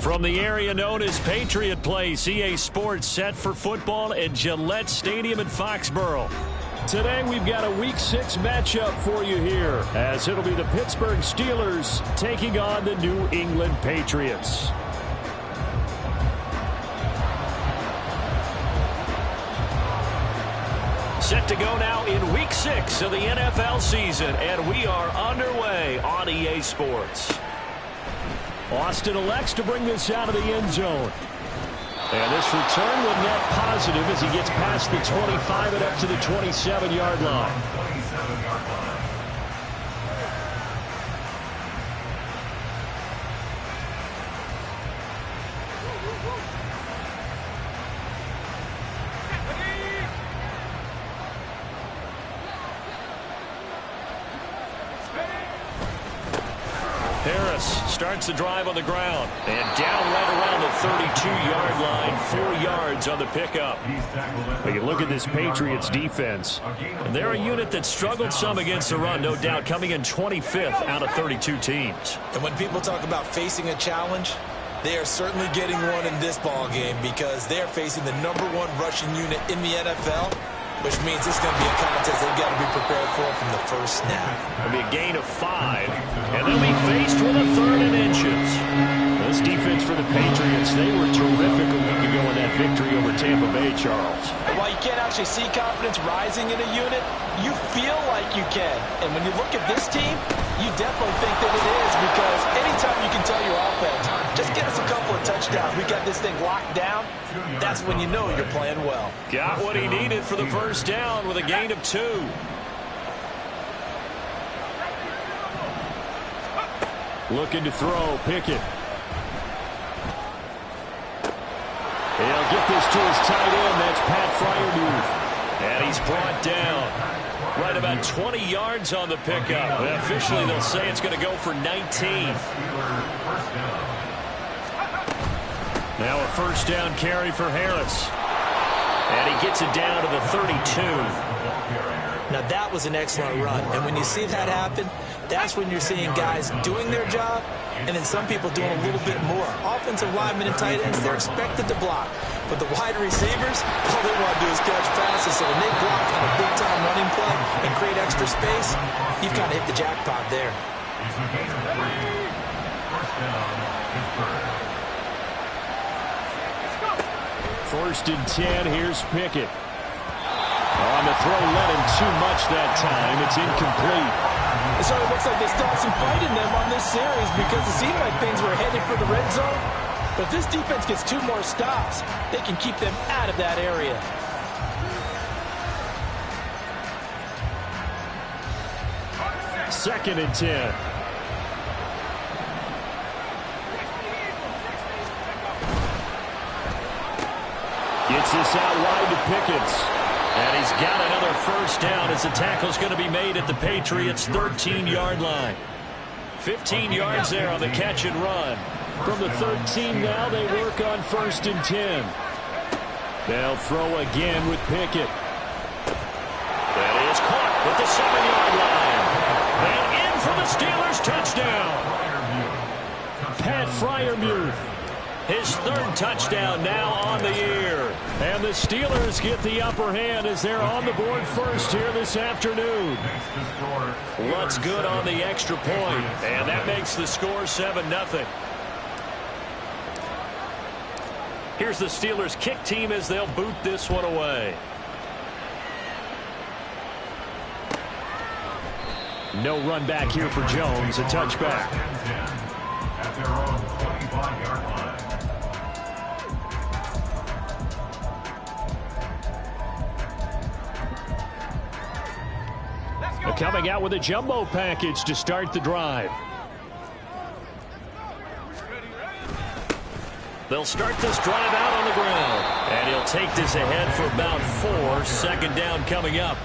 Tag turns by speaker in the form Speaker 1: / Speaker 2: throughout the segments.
Speaker 1: From the area known as Patriot Place, EA Sports set for football at Gillette Stadium in Foxborough. Today we've got a Week 6 matchup for you here, as it'll be the Pittsburgh Steelers taking on the New England Patriots. Set to go now in Week 6 of the NFL season, and we are underway on EA Sports. Austin elects to bring this out of the end zone. And this return will net positive as he gets past the 25 and up to the 27-yard line. Starts the drive on the ground and down right around the 32-yard line, 4 yards on the pickup. When you look at this Patriots defense, they're a unit that struggled some against the run, no doubt, coming in 25th out of 32 teams.
Speaker 2: And when people talk about facing a challenge, they are certainly getting one in this ball game because they're facing the #1 rushing unit in the NFL, which means it's going to be a contest they've got to be prepared for from the first snap.
Speaker 1: It'll be a gain of 5, and they'll be faced with a 3rd and inches. This defense for the Patriots, they were terrific a week ago in that victory over Tampa Bay, Charles.
Speaker 2: And while you can't actually see confidence rising in a unit, you feel like you can. And when you look at this team, you definitely think that it is, because anytime you can tell your offense, just get us a couple of touchdowns, we got this thing locked down, that's when you know you're playing well.
Speaker 1: Got what he needed for the first down with a gain of 2. Looking to throw, Pickett. He'll get this to his tight end. That's Pat Freiermuth. And he's brought down right about 20 yards on the pickup. Well, officially, they'll say it's going to go for 19. Now a first down carry for Harris. And he gets it down to the 32.
Speaker 2: Now that was an excellent run. And when you see that happen, that's when you're seeing guys doing their job and then some people doing a little bit more. Offensive linemen and tight ends, they're expected to block. But the wide receivers, all they want to do is catch passes. So when they block on a big-time running play and create extra space, you've kind of hit the jackpot there.
Speaker 1: First and 10, here's Pickett. On the throw, led him too much that time. It's incomplete.
Speaker 2: It certainly looks like they still have some fight in them on this series because it seemed like things were headed for the red zone. But if this defense gets 2 more stops, they can keep them out of that area.
Speaker 1: Second and 10. Gets this out wide to Pickett. And he's got another first down as the tackle's going to be made at the Patriots' 13-yard line. 15 yards there on the catch and run. From the 13 now, they work on first and 10. They'll throw again with Pickett. That is caught at the 7-yard line. And in for the Steelers' touchdown. Pat Freiermuth. His 3rd touchdown now on the year. And the Steelers get the upper hand as they're on the board first here this afternoon. Looks good on the extra point. And that makes the score 7-0. Here's the Steelers kick team as they'll boot this one away. No run back here for Jones. A touchback. At their own 25-yard line. Coming out with a jumbo package to start the drive. They'll start this drive out on the ground. And he'll take this ahead for about 4. Second down coming up.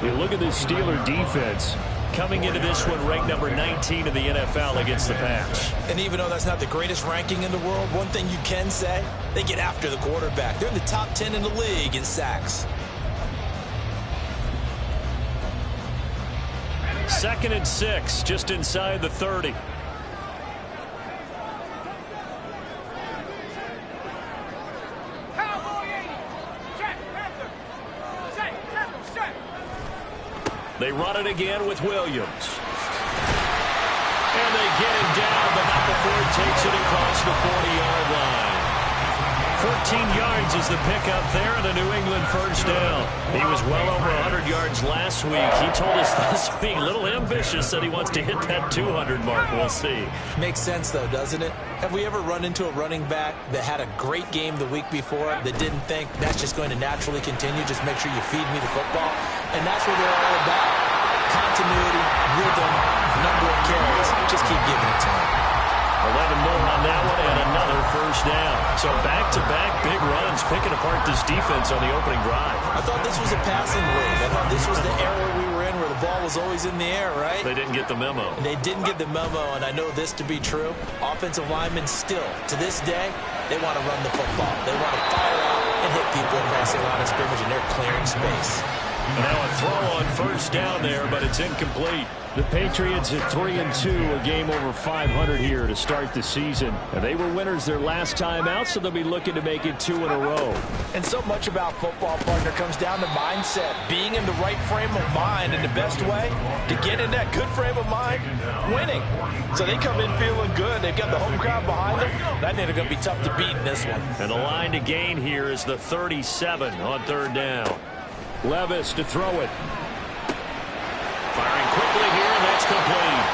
Speaker 1: You look at this Steeler defense. Coming into this one, ranked number 19 in the NFL against the pass.
Speaker 2: And even though that's not the greatest ranking in the world, one thing you can say, they get after the quarterback. They're in the top 10 in the league in sacks.
Speaker 1: Second and 6, just inside the 30. They run it again with Williams. And they get him down, but not before he takes it across the 40-yard line. 14 yards is the pickup there, and a New England first down. He was well over 100 yards last week. He told us this week, a little ambitious, that he wants to hit that 200 mark. We'll see.
Speaker 2: Makes sense, though, doesn't it? Have we ever run into a running back that had a great game the week before that didn't think that's just going to naturally continue? Just make sure you feed me the football. And that's what they're all about. Continuity, rhythm, number of carries. Just keep giving it to him.
Speaker 1: 11 more on that one and another first down. So back-to-back big runs, picking apart this defense on the opening drive.
Speaker 2: I thought this was a passing league. I thought this was the era we were in where the ball was always in the air, right?
Speaker 1: They didn't get the memo.
Speaker 2: They didn't get the memo, and I know this to be true. Offensive linemen still, to this day, they want to run the football. They want to fire out and hit people across the line of scrimmage, and they're clearing space.
Speaker 1: Now a throw on first down there, but it's incomplete.
Speaker 3: The Patriots at 3-2, a game over 500 here to start the season. And they were winners their last time out, so they'll be looking to make it 2 in a row.
Speaker 4: And so much about football, partner, comes down to mindset. Being in the right frame of mind, and the best way to get in that good frame of mind, winning. So they come in feeling good. They've got the home crowd behind them. That they're going to be tough to beat in this one.
Speaker 1: And the line to gain here is the 37 on third down.
Speaker 3: Levis to throw it.
Speaker 1: Firing quickly here, and that's complete.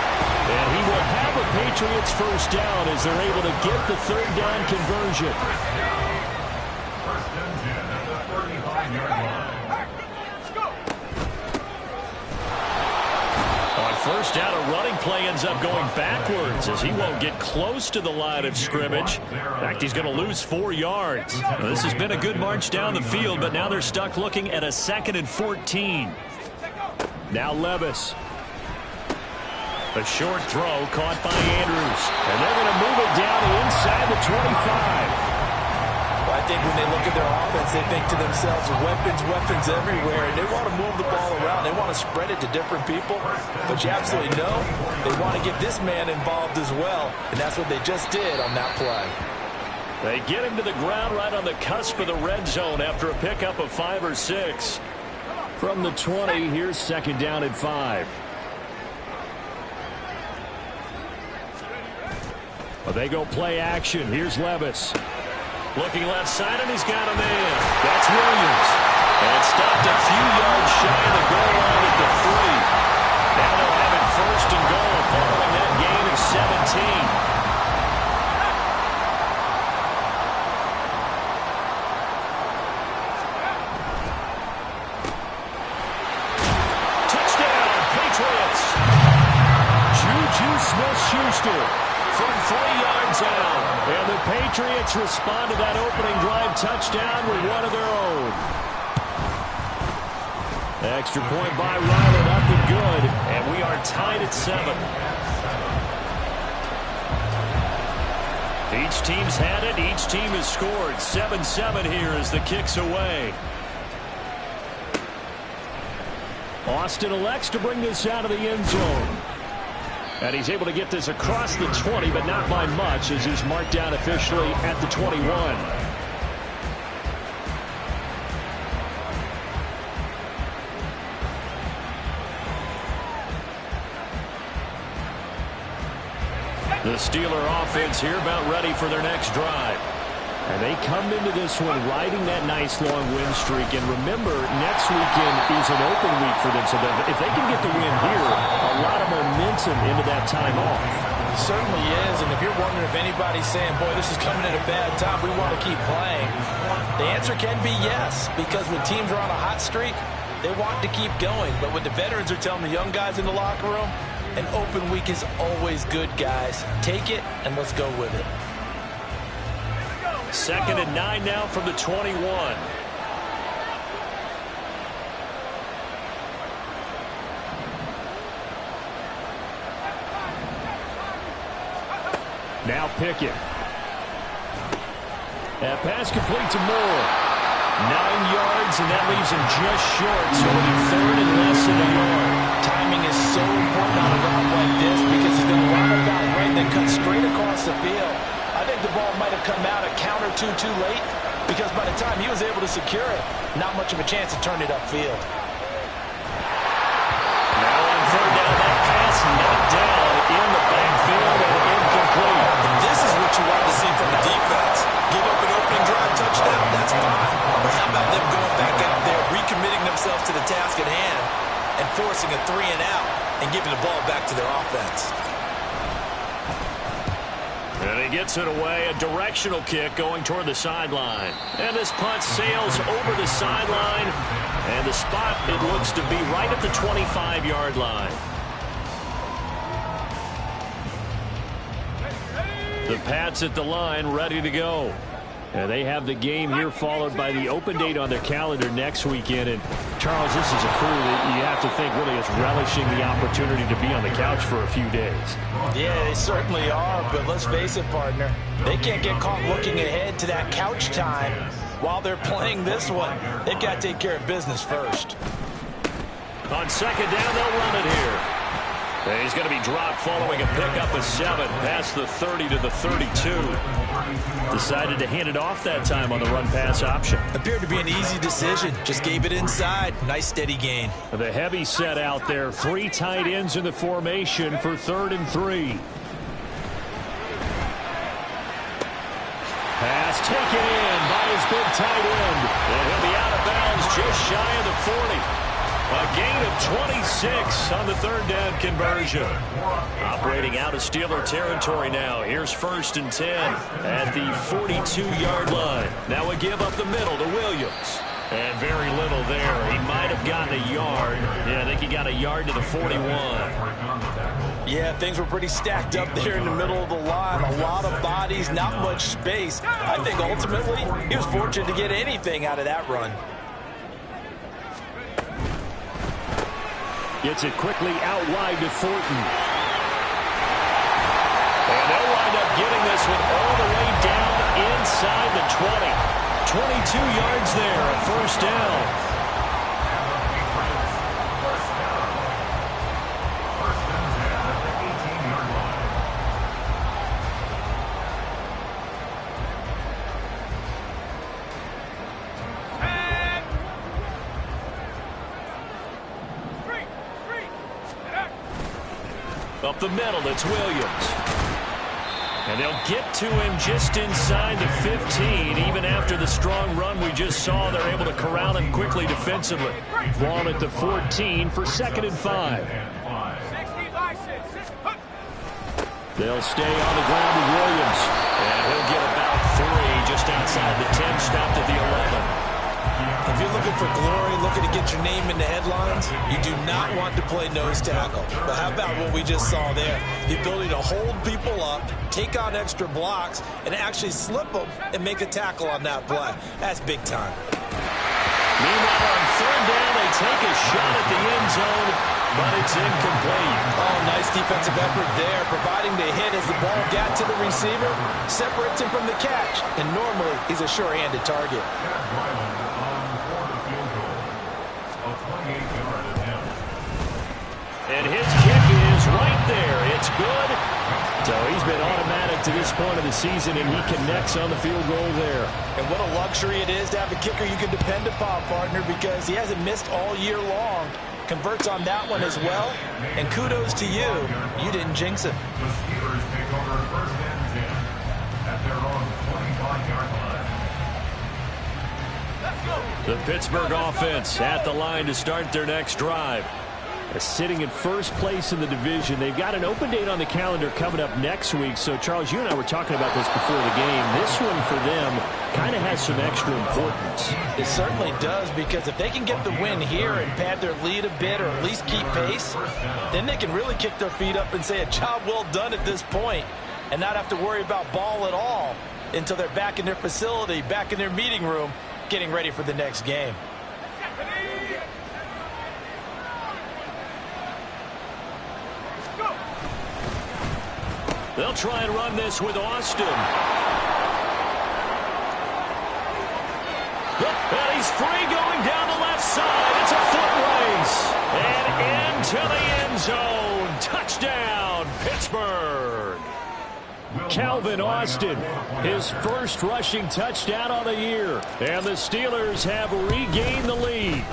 Speaker 1: And he will have a Patriots first down as they're able to get the third down conversion. On first down, a running play ends up going backwards as he won't get close to the line of scrimmage. In fact, he's going to lose 4 yards. Now, this has been a good march down the field, but now they're stuck looking at a 2nd and 14.
Speaker 3: Now Levis.
Speaker 1: A short throw caught by Andrews. And they're going to move it down to inside the 25.
Speaker 2: Well, I think when they look at their offense, they think to themselves, weapons everywhere. And they want to move the ball around. They want to spread it to different people. But you absolutely know they want to get this man involved as well. And that's what they just did on that play.
Speaker 1: They get him to the ground right on the cusp of the red zone after a pickup of 5 or 6.
Speaker 3: From the 20, here's 2nd down and 5. Well, they go play action. Here's Levis.
Speaker 1: Looking left side, and he's got a man. That's Williams. And stopped a few yards shy of the goal line at the 3. Now they'll have it 1st and goal following that gain of 17.
Speaker 3: Smith-Schuster from 3 yards out. And the Patriots respond to that opening drive touchdown with one of their own. Extra point by Riley, nothing good.
Speaker 1: And we are tied at 7. Each team's had it. Each team has scored. 7-7 here as the kick's away.
Speaker 3: Austin elects to bring this out of the end zone. And he's able to get this across the 20, but not by much, as he's marked down officially at the 21.
Speaker 1: The Steeler offense here about ready for their next drive.
Speaker 3: And they come into this one riding that nice long win streak. And remember, next weekend is an open week for them. So if they can get the win here, a lot of momentum into that time off.
Speaker 2: It certainly is. And if you're wondering if anybody's saying, boy, this is coming at a bad time, we want to keep playing, the answer can be yes. Because when teams are on a hot streak, they want to keep going. But when the veterans are telling the young guys in the locker room, an open week is always good, guys. Take it, and let's go with it.
Speaker 1: 2nd and 9 now from the 21.
Speaker 3: Now Pickett. That pass complete to Moore.
Speaker 1: 9 yards, and that leaves him just short. So it'll be 3rd and less than a yard.
Speaker 2: Timing is so important on a route like this because he's going to line up out right and then cut straight across the field. I think the ball might have come out a count or two too late because by the time he was able to secure it, not much of a chance to turn it upfield.
Speaker 1: knocked down in the backfield and incomplete.
Speaker 2: And this is what you want to see from the defense. Give up an opening drive touchdown, that's fine. But how about them going back out there, recommitting themselves to the task at hand, and forcing a 3 and out and giving the ball back to their offense.
Speaker 1: And he gets it away, a directional kick going toward the sideline. And this punt sails over the sideline, and the spot, it looks to be right at the 25-yard line. The Pats at the line, ready to go. And they have the game here followed by the open date on their calendar next weekend. And, Charles, this is a crew that you have to think really is relishing the opportunity to be on the couch for a few days.
Speaker 2: Yeah, they certainly are, but let's face it, partner. They can't get caught looking ahead to that couch time while they're playing this one. They've got to take care of business first.
Speaker 1: On second down, they'll run it here. And he's going to be dropped following a pickup of 7 past the 30 to the 32. Decided to hand it off that time on the run-pass option.
Speaker 2: Appeared to be an easy decision. Just gave it inside. Nice steady gain.
Speaker 1: The heavy set out there. 3 tight ends in the formation for 3rd and 3. Pass taken in by his big tight end. And he'll be out of bounds just shy of the 40. A gain of 26 on the 3rd down conversion. Operating out of Steeler territory now. Here's 1st and 10 at the 42-yard line. Now we give up the middle to Williams. And very little there. He might have gotten a yard. Yeah, I think he got a yard to the 41.
Speaker 2: Yeah, things were pretty stacked up there in the middle of the line. A lot of bodies, not much space. I think ultimately he was fortunate to get anything out of that run.
Speaker 3: Gets it quickly out wide to Thornton.
Speaker 1: And they'll wind up getting this one all the way down inside the 20. 22 yards there, a 1st down. Up the middle, it's Williams. And they'll get to him just inside the 15. Even after the strong run we just saw, they're able to corral him quickly defensively.
Speaker 3: Ball at the 14 for 2nd and 5. They'll stay on the ground with Williams.
Speaker 1: And he'll get about 3 just outside the 10, stopped at the 11.
Speaker 2: If you're looking for glory, looking to get your name in the headlines, you do not want to play nose tackle. But how about what we just saw there? The ability to hold people up, take on extra blocks, and actually slip them and make a tackle on that play. That's big time.
Speaker 1: Meanwhile, on 3rd down, they take a shot at the end zone, but it's incomplete.
Speaker 2: Oh, nice defensive effort there, providing the hit as the ball got to the receiver, separates him from the catch, and normally he's a sure-handed target.
Speaker 1: And his kick is right there. It's good.
Speaker 3: So he's been automatic to this point of the season, and he connects on the field goal there.
Speaker 2: And what a luxury it is to have a kicker you can depend upon, partner, because he hasn't missed all year long. Converts on that one as well. And kudos to you. You didn't jinx him.
Speaker 1: The Pittsburgh offense at the line to start their next drive.
Speaker 3: Sitting in first place in the division. They've got an open date on the calendar coming up next week. So, Charles, you and I were talking about this before the game. This one for them kind of has some extra importance.
Speaker 2: It certainly does, because if they can get the win here and pad their lead a bit or at least keep pace, then they can really kick their feet up and say a job well done at this point and not have to worry about ball at all until they're back in their facility, back in their meeting room, getting ready for the next game.
Speaker 1: They'll try and run this with Austin. And he's free going down the left side. It's a foot race. And into the end zone. Touchdown, Pittsburgh.
Speaker 3: Calvin Austin, his first rushing touchdown on the year. And the Steelers have regained the lead.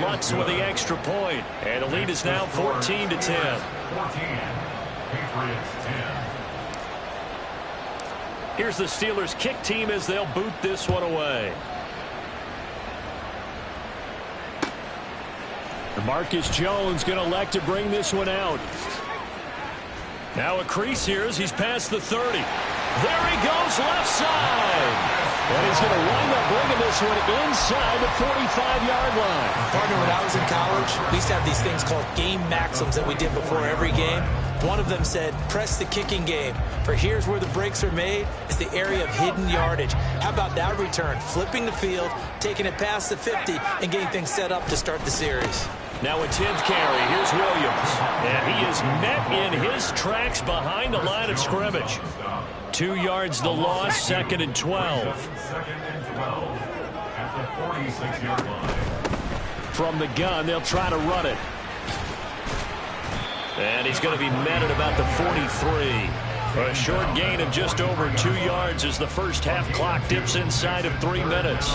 Speaker 1: Lutz with the extra point, and the lead is now 14-10. Here's the Steelers kick team as they'll boot this one away.
Speaker 3: Marcus Jones going to elect to bring this one out.
Speaker 1: Now a crease here as he's past the 30. There he goes, left side.
Speaker 3: And he's going to wind up bringing this one inside the 45-yard line.
Speaker 2: Partner, when I was in college, we used to have these things called game maxims that we did before every game. One of them said, press the kicking game. For here's where the breaks are made. It's the area of hidden yardage. How about that return? Flipping the field, taking it past the 50, and getting things set up to start the series.
Speaker 1: Now a 10th carry. Here's Williams. And he is met in his tracks behind the line of scrimmage. 2 yards the loss, 2nd and 12.
Speaker 3: From the gun, they'll try to run it.
Speaker 1: And he's going to be met at about the 43. A short gain of just over 2 yards as the first half clock dips inside of 3 minutes.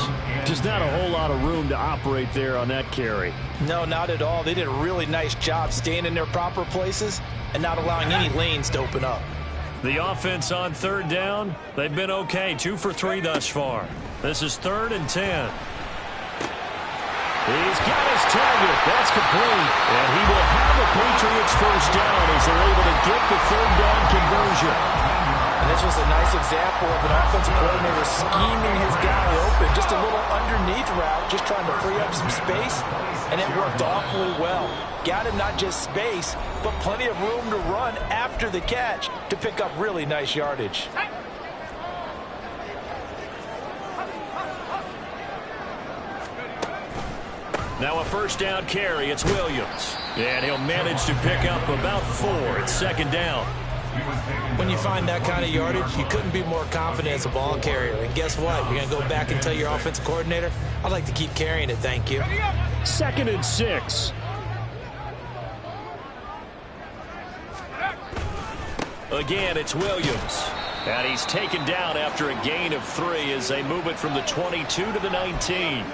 Speaker 3: Just not a whole lot of room to operate there on that carry.
Speaker 4: No, not at all. They did a really nice job staying in their proper places and not allowing any lanes to open up.
Speaker 1: The offense on 3rd down, they've been okay. 2 for 3 thus far. This is 3rd and 10.
Speaker 3: He's got his target. That's complete. And he will have a Patriots first down as they're able to get the 3rd down conversion.
Speaker 4: And this was a nice example of an offensive coordinator scheming his guy open. Just a little underneath route, just trying to free up some space. And it worked awfully well. Got him not just space, but plenty of room to run after the catch to pick up really nice yardage.
Speaker 1: Now a first down carry. It's Williams. And he'll manage to pick up about 4. It's 2nd down.
Speaker 2: When you find that kind of yardage, you couldn't be more confident as a ball carrier. And guess what? You're going to go back and tell your offensive coordinator, I'd like to keep carrying it, thank you.
Speaker 3: 2nd and 6.
Speaker 1: Again, it's Williams. And he's taken down after a gain of 3 as they move it from the 22 to the 19.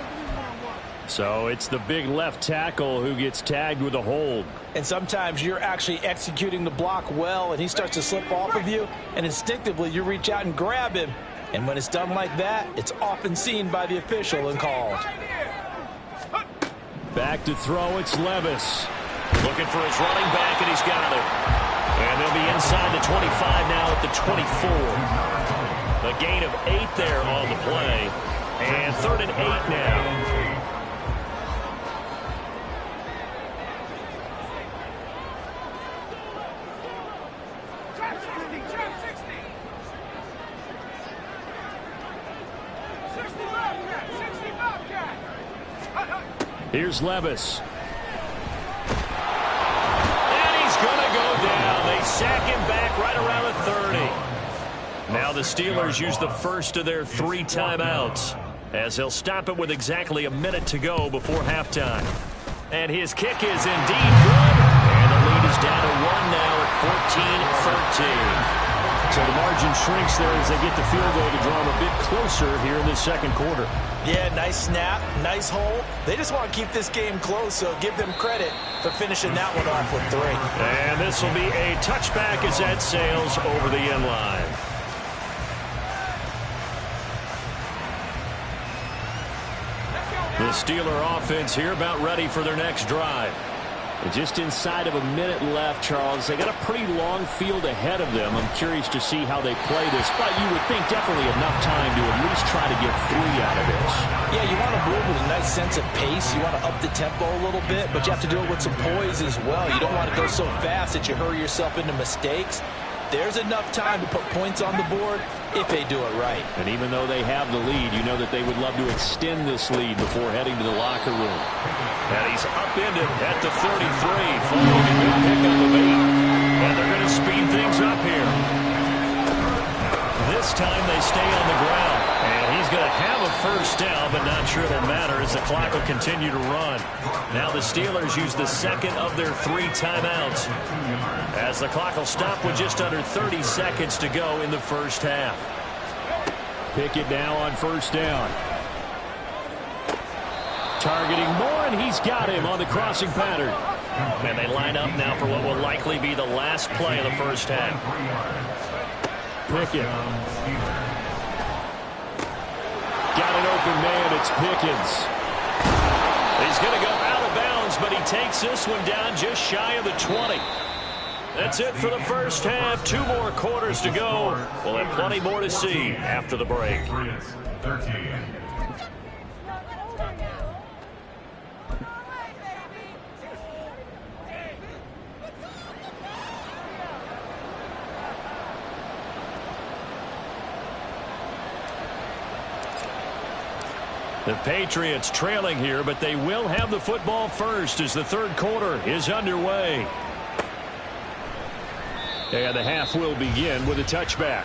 Speaker 3: So it's the big left tackle who gets tagged with a hold.
Speaker 4: And sometimes you're actually executing the block well, and he starts to slip off of you, and instinctively you reach out and grab him. And when it's done like that, it's often seen by the official and called.
Speaker 3: Back to throw, it's Levis.
Speaker 1: Looking for his running back, and he's got it. And they'll be inside the 25 now at the 24. A gain of 8 there on the play. And 3rd and 8 now.
Speaker 3: Here's Levis.
Speaker 1: And he's going to go down. They sack him back right around the 30. Now the Steelers use the first of their 3 timeouts as they'll stop it with exactly a minute to go before halftime. And his kick is indeed good. And the lead is down to 1 now at 14-13.
Speaker 3: So the margin shrinks there as they get the field goal to draw them a bit closer here in the 2nd quarter.
Speaker 4: Yeah, nice snap, nice hole. They just want to keep this game close, so give them credit for finishing that one off with 3.
Speaker 1: And this will be a touchback as that sails over the end line. The Steeler offense here about ready for their next drive.
Speaker 3: Just inside of a minute left, Charles. They got a pretty long field ahead of them. I'm curious to see how they play this, but you would think definitely enough time to at least try to get 3 out of this.
Speaker 4: Yeah, you want to move with a nice sense of pace. You want to up the tempo a little bit, but you have to do it with some poise as well. You don't want to go so fast that you hurry yourself into mistakes. There's enough time to put points on the board if they do it right.
Speaker 3: And even though they have the lead, you know that they would love to extend this lead before heading to the locker room.
Speaker 1: And he's upended at the 33, following a good pickup of 8. And they're going to speed things up here. This time they stay on the ground. And he's going to have a first down, but not sure it'll matter as the clock will continue to run. Now the Steelers use the 2nd of their 3 timeouts, as the clock will stop with just under 30 seconds to go in the first half.
Speaker 3: Pick it now on first down. Targeting more, and he's got him on the crossing pattern.
Speaker 1: And they line up now for what will likely be the last play of the first half.
Speaker 3: Pickett. Got an open man. It's Pickens.
Speaker 1: He's going to go out of bounds, but he takes this one down just shy of the 20. That's it for the first half. 2 more quarters to go. We'll have plenty more to see after the break. The Patriots trailing here, but they will have the football first as the third quarter is underway. And the half will begin with a touchback.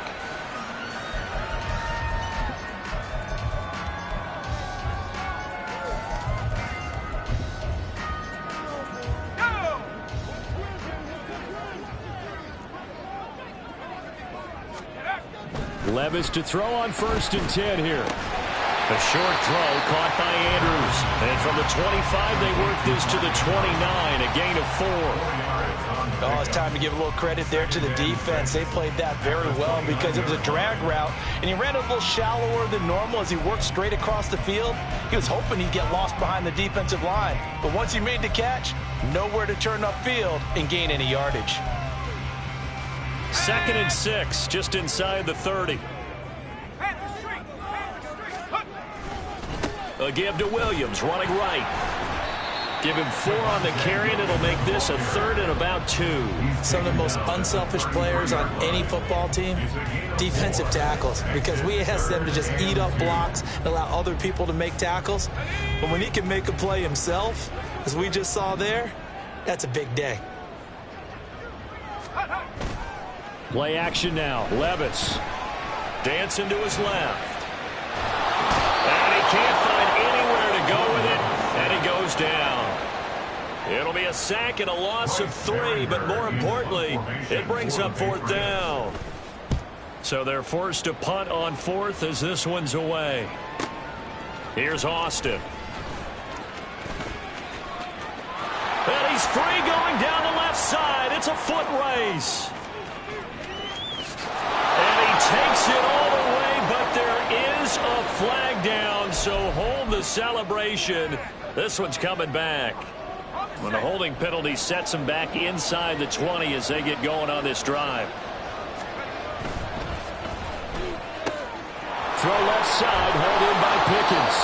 Speaker 1: Levis to throw on 1st and 10 here. A short throw caught by Andrews. And from the 25, they work this to the 29, a gain of 4.
Speaker 4: Oh, it's time to give a little credit there to the defense. They played that very well because it was a drag route, and he ran a little shallower than normal as he worked straight across the field. He was hoping he'd get lost behind the defensive line. But once he made the catch, nowhere to turn upfield and gain any yardage.
Speaker 1: 2nd and 6, just inside the 30. A give to Williams, running right. Give him 4 on the carry, and it'll make this a 3rd and about 2.
Speaker 2: Some of the most unselfish players on any football team, defensive tackles, because we ask them to just eat up blocks and allow other people to make tackles. But when he can make a play himself, as we just saw there, that's a big day.
Speaker 3: Play action now. Levis.
Speaker 1: Dancing to his left. And he can't find anywhere to go with it, and he goes down. It'll be a sack and a loss of 3, but more importantly, it brings up 4th down. So they're forced to punt on 4th as this one's away. Here's Austin. And he's free going down the left side. It's a foot race. And he takes it all the way, but there is a flag down, so hold the celebration. This one's coming back. When the holding penalty sets him back inside the 20 as they get going on this drive.
Speaker 3: Throw left side, held in by Pickens.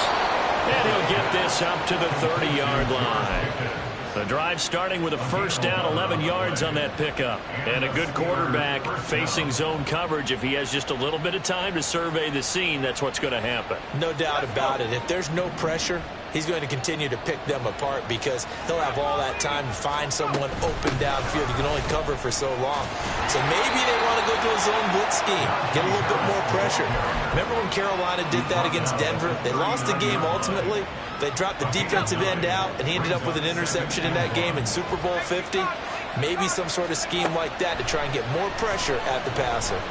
Speaker 1: And he'll get this up to the 30-yard line. The drive starting with a first down, 11 yards on that pickup. And a good quarterback facing zone coverage. If he has just a little bit of time to survey the scene, that's what's going to happen.
Speaker 2: No doubt about it. If there's no pressure, he's going to continue to pick them apart because he'll have all that time to find someone open downfield. He can only cover for so long. So maybe they want to go to a zone blitz scheme, get a little bit more pressure. Remember when Carolina did that against Denver? They lost the game ultimately. They dropped the defensive end out, and he ended up with an interception in that game in Super Bowl 50. Maybe some sort of scheme like that to try and get more pressure at the passer.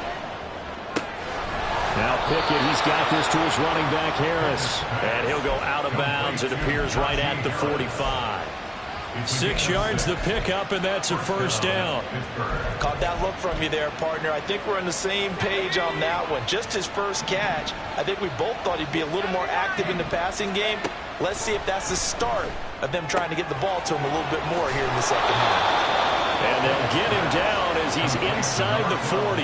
Speaker 3: Now Pickett, he's got this to his running back, Harris.
Speaker 1: And he'll go out of bounds. It appears right at the 45. 6 yards the pickup, and that's a first down.
Speaker 4: Caught that look from you there, partner. I think we're on the same page on that one. Just his first catch. I think we both thought he'd be a little more active in the passing game. Let's see if that's the start of them trying to get the ball to him a little bit more here in the second half.
Speaker 1: And they'll get him down as he's inside the 40.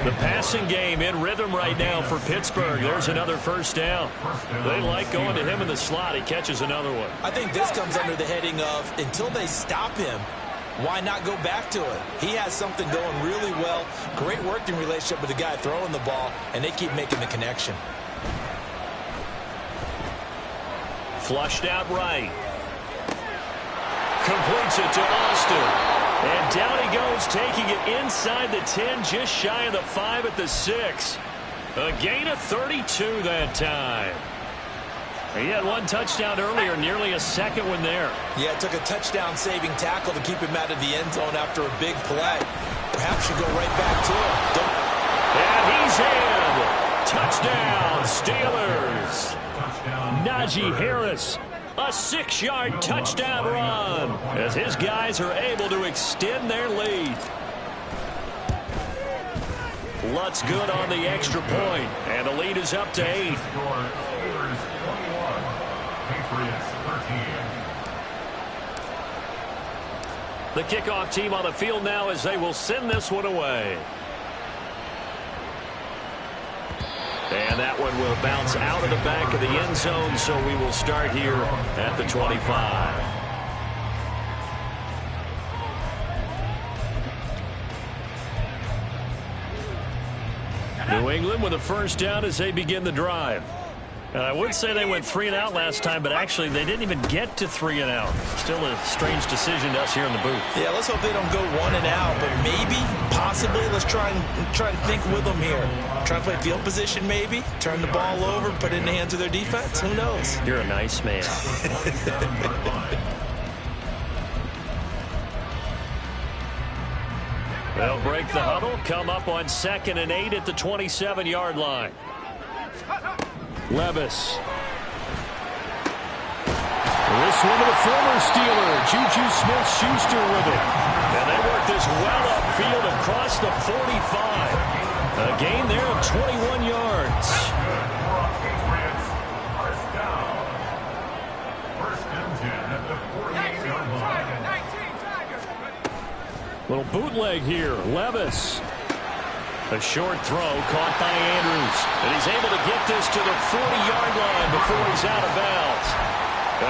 Speaker 1: The passing game in rhythm right now for Pittsburgh. There's another first down. They like going to him in the slot. He catches another one.
Speaker 2: I think this comes under the heading of until they stop him, why not go back to it? He has something going really well. Great working relationship with the guy throwing the ball, and they keep making the connection.
Speaker 1: Flushed out right. Completes it to Austin. And down he goes, taking it inside the 10, just shy of the 5 at the 6. A gain of 32 that time. He had one touchdown earlier, nearly a second one there.
Speaker 2: Yeah, it took a touchdown-saving tackle to keep him out of the end zone after a big play. Perhaps you go right back to him.
Speaker 1: And he's in. Touchdown, Steelers.
Speaker 3: Najee Harris
Speaker 1: A 6-yard touchdown run as his guys are able to extend their lead. Lutz good on the extra point, and the lead is up to 8. The kickoff team on the field now as they will send this one away. And that one will bounce out of the back of the end zone, so we will start here at the 25. New England with a first down as they begin the drive. And I would say they went 3 and out last time, but actually they didn't even get to 3 and out. Still a strange decision to us here in the booth.
Speaker 2: Yeah, let's hope they don't go 1 and out, but maybe, possibly, let's try and think with them here. Try and play field position maybe, turn the ball over, put it in the hands of their defense. Who knows?
Speaker 1: You're a nice man. They'll break the huddle, come up on 2nd and 8 at the 27-yard line. Levis. This one to the former Steeler, Juju Smith-Schuster with it. And they work this well upfield across the 45. A gain there of 21 yards. Little bootleg here. Levis. A short throw caught by Andrews. And he's able to get this to the 40-yard line before he's out of bounds.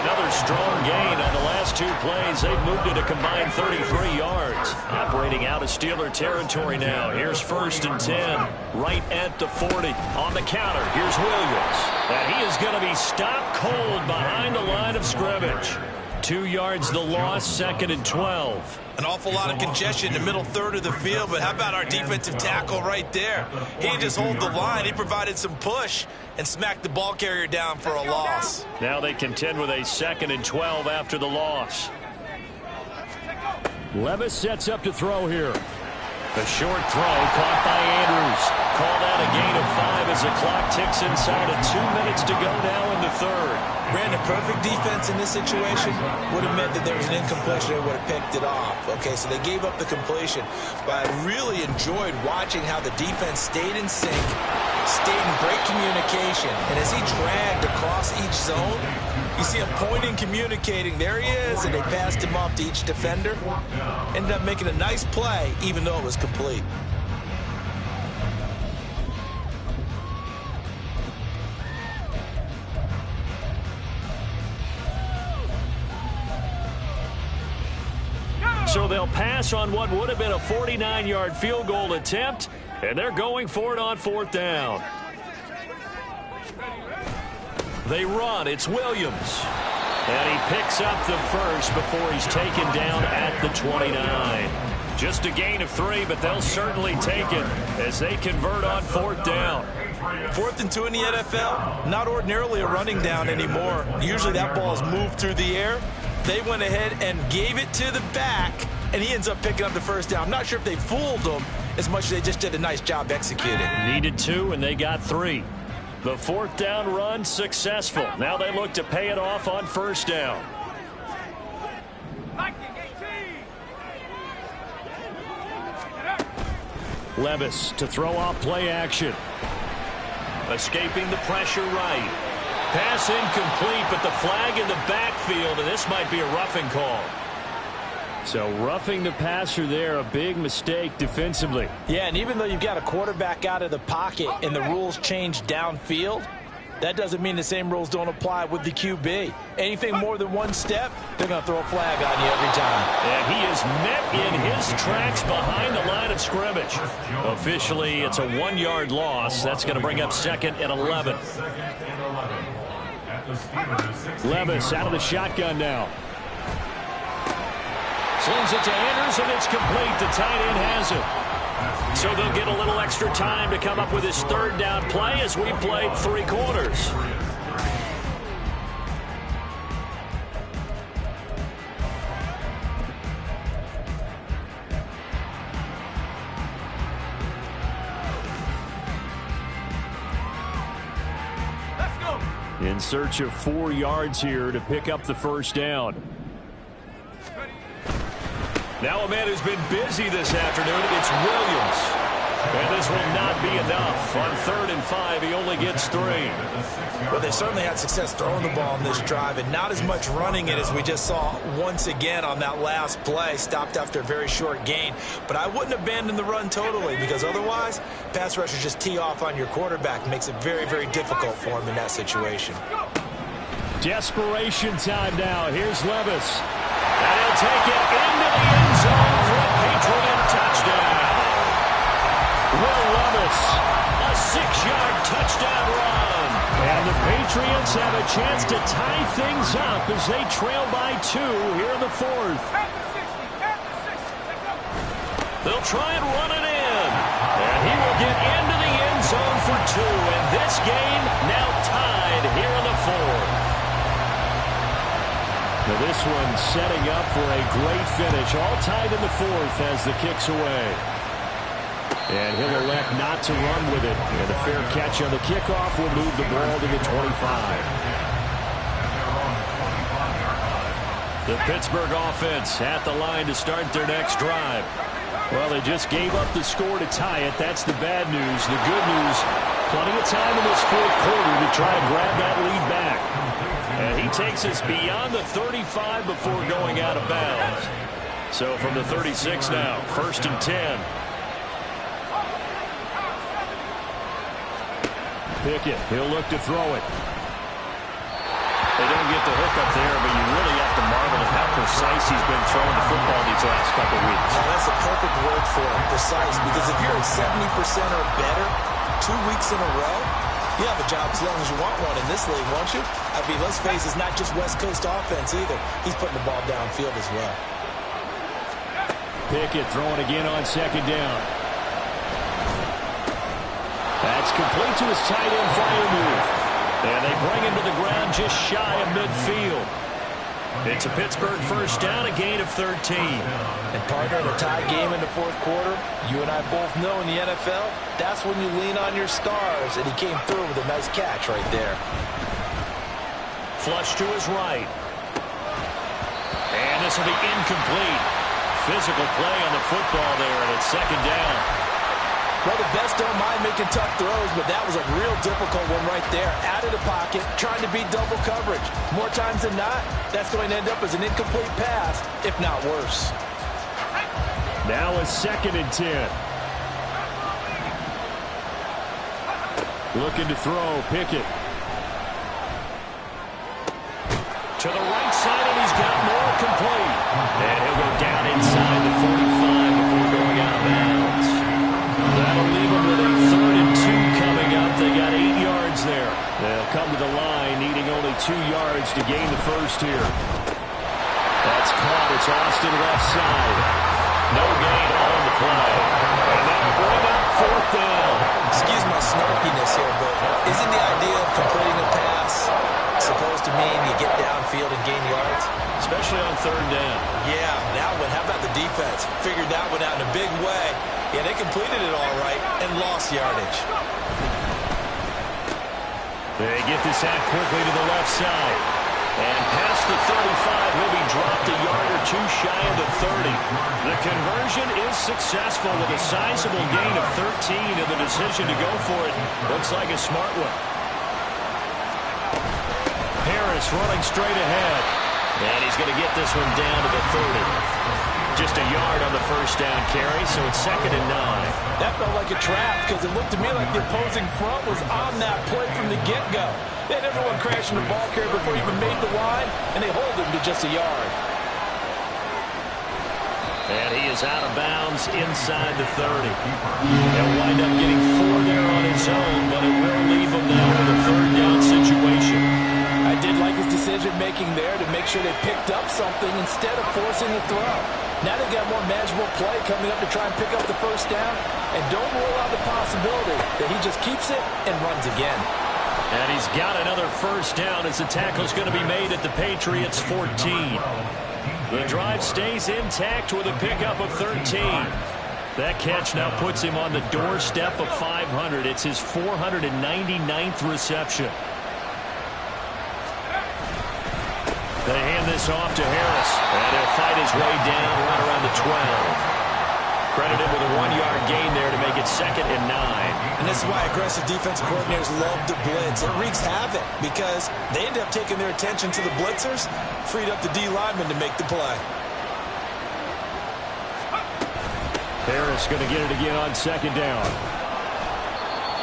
Speaker 1: Another strong gain on the last 2 plays. They've moved it a combined 33 yards. Operating out of Steeler territory now. Here's 1st and 10. Right at the 40. On the counter, here's Williams. And he is going to be stopped cold behind the line of scrimmage. 2 yards the loss, 2nd and 12.
Speaker 2: An awful lot of congestion in the middle third of the field, but how about our defensive tackle right there? He didn't just hold the line. He provided some push and smacked the ball carrier down for a loss.
Speaker 1: Now they contend with a 2nd and 12 after the loss. Levis sets up to throw here. A short throw caught by Andrews. Called out a gain of 5 as the clock ticks inside of 2 minutes to go now in the third.
Speaker 2: Brandon, perfect defense in this situation would have meant that there was an incompletion. They would have picked it off. Okay, so they gave up the completion. But I really enjoyed watching how the defense stayed in sync, stayed in great communication. And as he dragged across each zone, you see him pointing, communicating. There he is, and they passed him off to each defender. Ended up making a nice play, even though it was complete.
Speaker 1: So they'll pass on what would have been a 49-yard field goal attempt, and they're going for it on 4th down. They run. It's Williams. And he picks up the first before he's taken down at the 29. Just a gain of 3, but they'll certainly take it as they convert on 4th down.
Speaker 2: 4th and 2 in the NFL, not ordinarily a running down anymore. Usually that ball is moved through the air. They went ahead and gave it to the back, and he ends up picking up the first down. I'm not sure if they fooled him as much as they just did a nice job executing.
Speaker 1: Needed 2, and they got 3. The 4th down run successful. Now they look to pay it off on 1st down. Levis to throw off play action. Escaping the pressure right. Pass incomplete, but the flag in the backfield, and this might be a roughing call. So roughing the passer there, a big mistake defensively.
Speaker 2: Yeah, and even though you've got a quarterback out of the pocket and the rules change downfield, that doesn't mean the same rules don't apply with the QB. Anything more than one step, they're going to throw a flag on you every time.
Speaker 1: And he is met in his tracks behind the line of scrimmage. Officially, it's a 1-yard loss. That's going to bring up 2nd and 11. Levis out of the shotgun now. Slings it to Andrews, and it's complete. The tight end has it. So they'll get a little extra time to come up with his 3rd down play as we played 3 quarters.
Speaker 3: In search of 4 yards here to pick up the first down.
Speaker 1: Now a man who's been busy this afternoon, it's Williams. And this will not be enough. On 3rd and 5, he only gets 3.
Speaker 2: Well, they certainly had success throwing the ball in this drive, and not as much running it as we just saw once again on that last play. Stopped after a very short gain. But I wouldn't abandon the run totally, because otherwise, pass rushers just tee off on your quarterback. Makes it very, very difficult for him in that situation.
Speaker 3: Desperation time now. Here's Levis. And he'll take it into the end zone for a Patriot touchdown. Will Levis, a 6-yard touchdown run. And the Patriots have a chance to tie things up as they trail by 2 here in the 4th.
Speaker 1: They'll try and run it in. And he will get into the end zone for 2. And this game now tied here in the 4th.
Speaker 3: Now this one setting up for a great finish. All tied in the 4th as the kick's away. And he'll elect not to run with it. And a fair catch on the kickoff will move the ball to the 25.
Speaker 1: The Pittsburgh offense at the line to start their next drive.
Speaker 3: Well, they just gave up the score to tie it. That's the bad news. The good news, plenty of time in this 4th quarter to try and grab that lead back.
Speaker 1: And he takes us beyond the 35 before going out of bounds. So from the 36 now, 1st and 10.
Speaker 3: Pickett, he'll look to throw it.
Speaker 1: They don't get the hook up there, but you really have to marvel at how precise he's been throwing the football these last couple of weeks.
Speaker 2: Well, that's a perfect word for it, precise, because if you're at 70% or better 2 weeks in a row, you have a job as long as you want one in this league, won't you? I mean, let's face it, it's not just West Coast offense either. He's putting the ball downfield as well.
Speaker 3: Pickett throwing again on 2nd down. That's complete to his tight end fire move. And they bring him to the ground just shy of midfield. It's a Pittsburgh first down, a gain of 13.
Speaker 2: And partner, in a tie game in the 4th quarter, you and I both know in the NFL, that's when you lean on your stars. And he came through with a nice catch right there.
Speaker 1: Flush to his right. And this will be incomplete. Physical play on the football there, and it's 2nd down.
Speaker 2: Well, the best don't mind making tough throws, but that was a real difficult one right there. Out of the pocket, trying to beat double coverage. More times than not, that's going to end up as an incomplete pass, if not worse.
Speaker 3: Now a 2nd and 10. Looking to throw, Pickett.
Speaker 1: To the right side, and he's got more complete. And he'll go down inside the 45 before going out of bounds.
Speaker 3: That'll leave them with a 3rd and 2 coming up. They got 8 yards there. They'll come to the line, needing only 2 yards to gain the first here. That's caught. It's Austin left side.
Speaker 1: No gain on the play. And that'll bring up 4th down.
Speaker 2: Excuse my snarkiness here, but isn't the idea of completing a pass supposed to mean you get downfield and gain yards?
Speaker 1: Especially on 3rd down.
Speaker 2: Yeah, that one. How about the defense? Figured that one out in a big way. Yeah, they completed it all right and lost yardage.
Speaker 1: They get this out quickly to the left side. And past the 35, he'll be dropped a yard or 2 shy of the 30. The conversion is successful with a sizable gain of 13, and the decision to go for it looks like a smart one. Harris running straight ahead. And he's going to get this one down to the 30. Just a yard on the first down carry, so it's 2nd and 9.
Speaker 2: That felt like a trap because it looked to me like the opposing front was on that play from the get-go. They had everyone crashing the ball carrier before he even made the line, and they hold him to just a yard.
Speaker 1: And he is out of bounds inside the 30. He'll wind up getting 4 there on his own, but it will leave him now with a 3rd down situation.
Speaker 2: I did like his decision-making there to make sure they picked up something instead of forcing the throw. Now they've got more manageable play coming up to try and pick up the first down. And don't rule out the possibility that he just keeps it and runs again.
Speaker 1: And he's got another first down as the tackle's going to be made at the Patriots 14. The drive stays intact with a pickup of 13. That catch now puts him on the doorstep of 500. It's his 499th reception. They hand this off to Harris, and he'll fight his way down right around the 12. Credited with a 1-yard gain there to make it 2nd and 9.
Speaker 2: And this is why aggressive defensive coordinators love to blitz. It wreaks havoc because they end up taking their attention to the blitzers, freed up the D lineman to make the play.
Speaker 3: Harris going to get it again on 2nd down.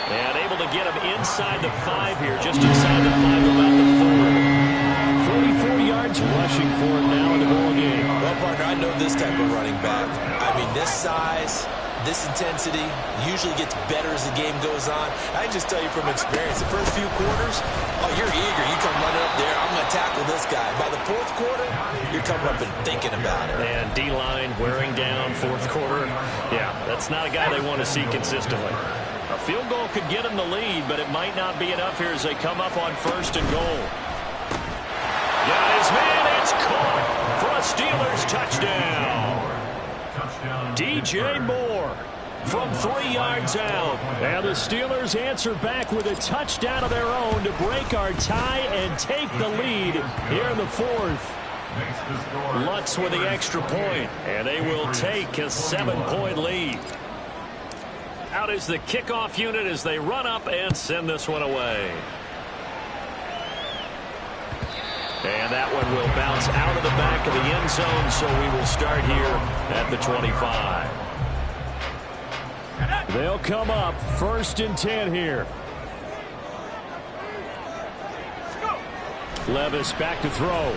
Speaker 1: And able to get him inside the 5 here, just inside the 5, about the 4.
Speaker 3: 44 yards rushing for him now in the ball game.
Speaker 2: Well, partner, I know this type of running back. I mean, this size, this intensity usually gets better as the game goes on. I can just tell you from experience, the first few quarters, oh, you're eager. You come running up there, I'm going to tackle this guy. By the 4th quarter, you're coming up and thinking about it.
Speaker 1: And D-line wearing down 4th quarter. Yeah, that's not a guy they want to see consistently. A field goal could get them the lead, but it might not be enough here as they come up on 1st and goal. Got his man, it's caught for a Steelers touchdown. DJ Moore from 3 yards out.
Speaker 3: And the Steelers answer back with a touchdown of their own to break our tie and take the lead here in the 4th.
Speaker 1: Lutz with the extra point, and they will take a 7-point lead. Out is the kickoff unit as they run up and send this one away. And that one will bounce out of the back of the end zone, so we will start here at the 25.
Speaker 3: They'll come up 1st and 10 here. Levis back to throw.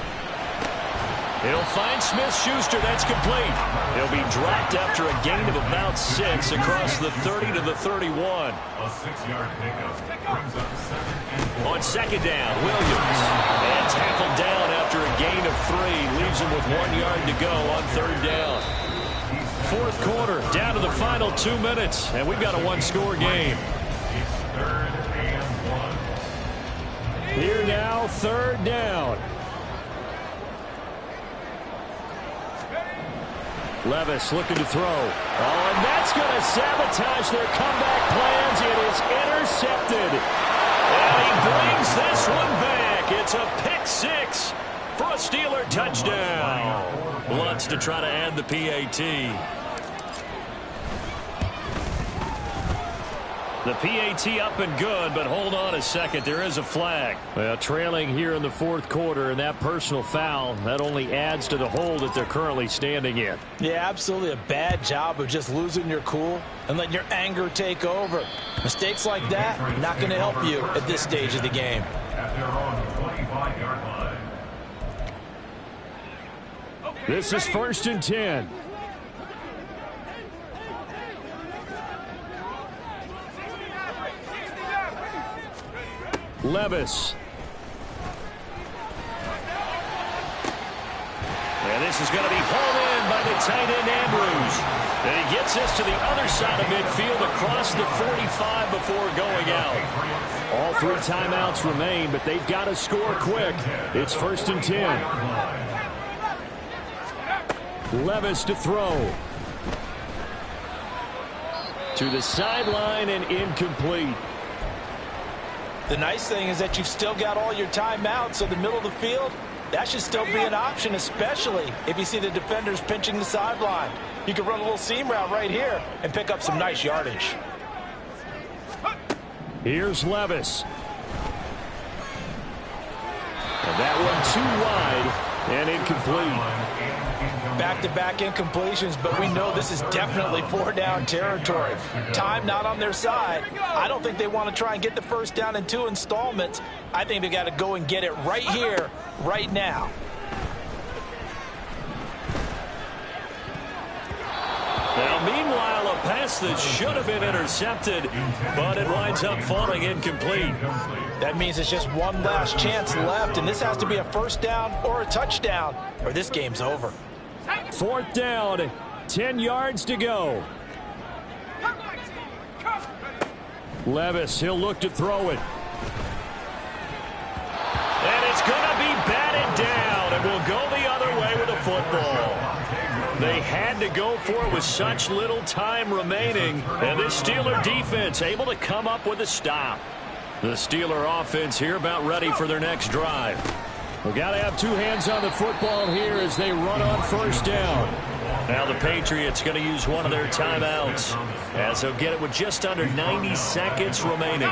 Speaker 1: He'll find Smith-Schuster. That's complete. He'll be dropped after a gain of about 6 across the 30 to the 31.
Speaker 5: A 6-yard pickup brings up 2nd and 4.
Speaker 1: On 2nd down, Williams. And tackled down after a gain of 3. Leaves him with 1 yard to go on 3rd down. 4th quarter, down to the final 2 minutes, and we've got a 1-score game.
Speaker 5: It's 3rd and 1.
Speaker 3: Here now, 3rd down. Levis looking to throw. Oh, and that's going to sabotage their comeback plans. It is intercepted.
Speaker 1: And he brings this one back. It's a pick 6 for a Steeler touchdown. Lutz to try to add the PAT. The PAT up and good, but hold on a second. There is a flag.
Speaker 3: Well, trailing here in the 4th quarter, and that personal foul, that only adds to the hole that they're currently standing in.
Speaker 2: Yeah, absolutely a bad job of just losing your cool and letting your anger take over. Mistakes like that, not going to help you at this stage of the game.
Speaker 5: At their own 25-yard line.
Speaker 3: This is 1st and 10. Levis.
Speaker 1: And this is going to be hauled in by the tight end Andrews. And he gets this to the other side of midfield across the 45 before going out.
Speaker 3: All 3 timeouts remain, but they've got to score quick. It's 1st and 10. Levis to throw. To the sideline and incomplete.
Speaker 2: The nice thing is that you've still got all your timeouts, so the middle of the field, that should still be an option, especially if you see the defenders pinching the sideline. You can run a little seam route right here and pick up some nice yardage.
Speaker 3: Here's Levis. And that one too wide and incomplete.
Speaker 2: Back-to-back incompletions, but we know this is definitely 4-down territory. Time not on their side. I don't think they want to try and get the 1st down in 2 installments. I think they got to go and get it right here, right now.
Speaker 1: Now, meanwhile, a pass that should have been intercepted, but it winds up falling incomplete.
Speaker 2: That means it's just one last chance left, and this has to be a 1st down or a touchdown, or this game's over.
Speaker 3: 4th down, 10 yards to go. Levis, he'll look to throw it.
Speaker 1: And it's going to be batted down, and will go the other way with a football. They had to go for it with such little time remaining, and this Steeler defense able to come up with a stop. The Steeler offense here about ready for their next drive.
Speaker 3: We've got to have two hands on the football here as they run on first down.
Speaker 1: Now the Patriots going to use one of their timeouts as they'll get it with just under 90 seconds remaining.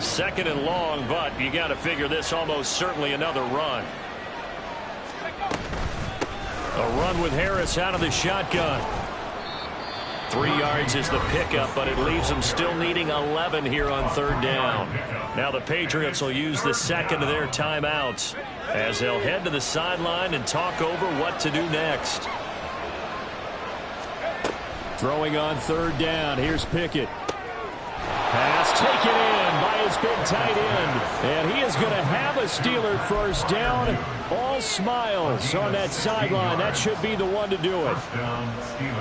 Speaker 1: Second and long, but you got to figure this almost certainly another run. A run with Harris out of the shotgun. 3 yards is the pickup, but it leaves them still needing 11 here on third down. Now the Patriots will use the second of their timeouts as they'll head to the sideline and talk over what to do next.
Speaker 3: Throwing on third down. Here's Pickett. Pass taken in by his big tight end. And he is going to have a Steeler first down. All smiles on that sideline. That should be the one to do it.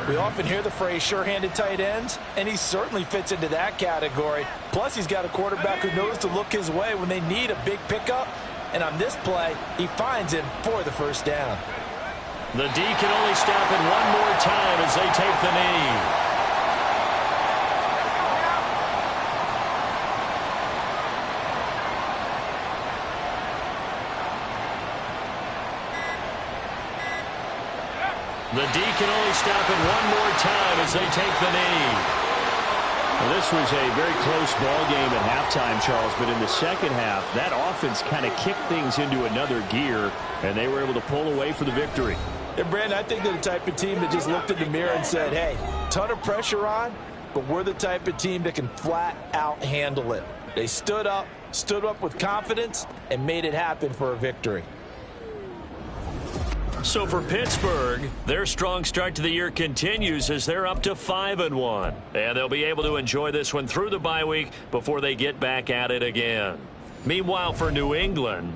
Speaker 4: We often hear the phrase sure-handed tight ends, and he certainly fits into that category. Plus, he's got a quarterback who knows to look his way when they need a big pickup. And on this play, he finds him for the first down.
Speaker 1: The D can only stop it one more time as they take the knee. The D can only stop it one more time as they take the knee.
Speaker 3: Well, this was a very close ball game at halftime, Charles, but in the second half, that offense kind of kicked things into another gear, and they were able to pull away for the victory.
Speaker 4: And, Brandon, I think they're the type of team that just looked in the mirror and said, hey, ton of pressure on, but we're the type of team that can flat out handle it. They stood up with confidence, and made it happen for a victory.
Speaker 1: So for Pittsburgh, their strong start to the year continues as they're up to 5-1. And they'll be able to enjoy this one through the bye week before they get back at it again. Meanwhile, for New England...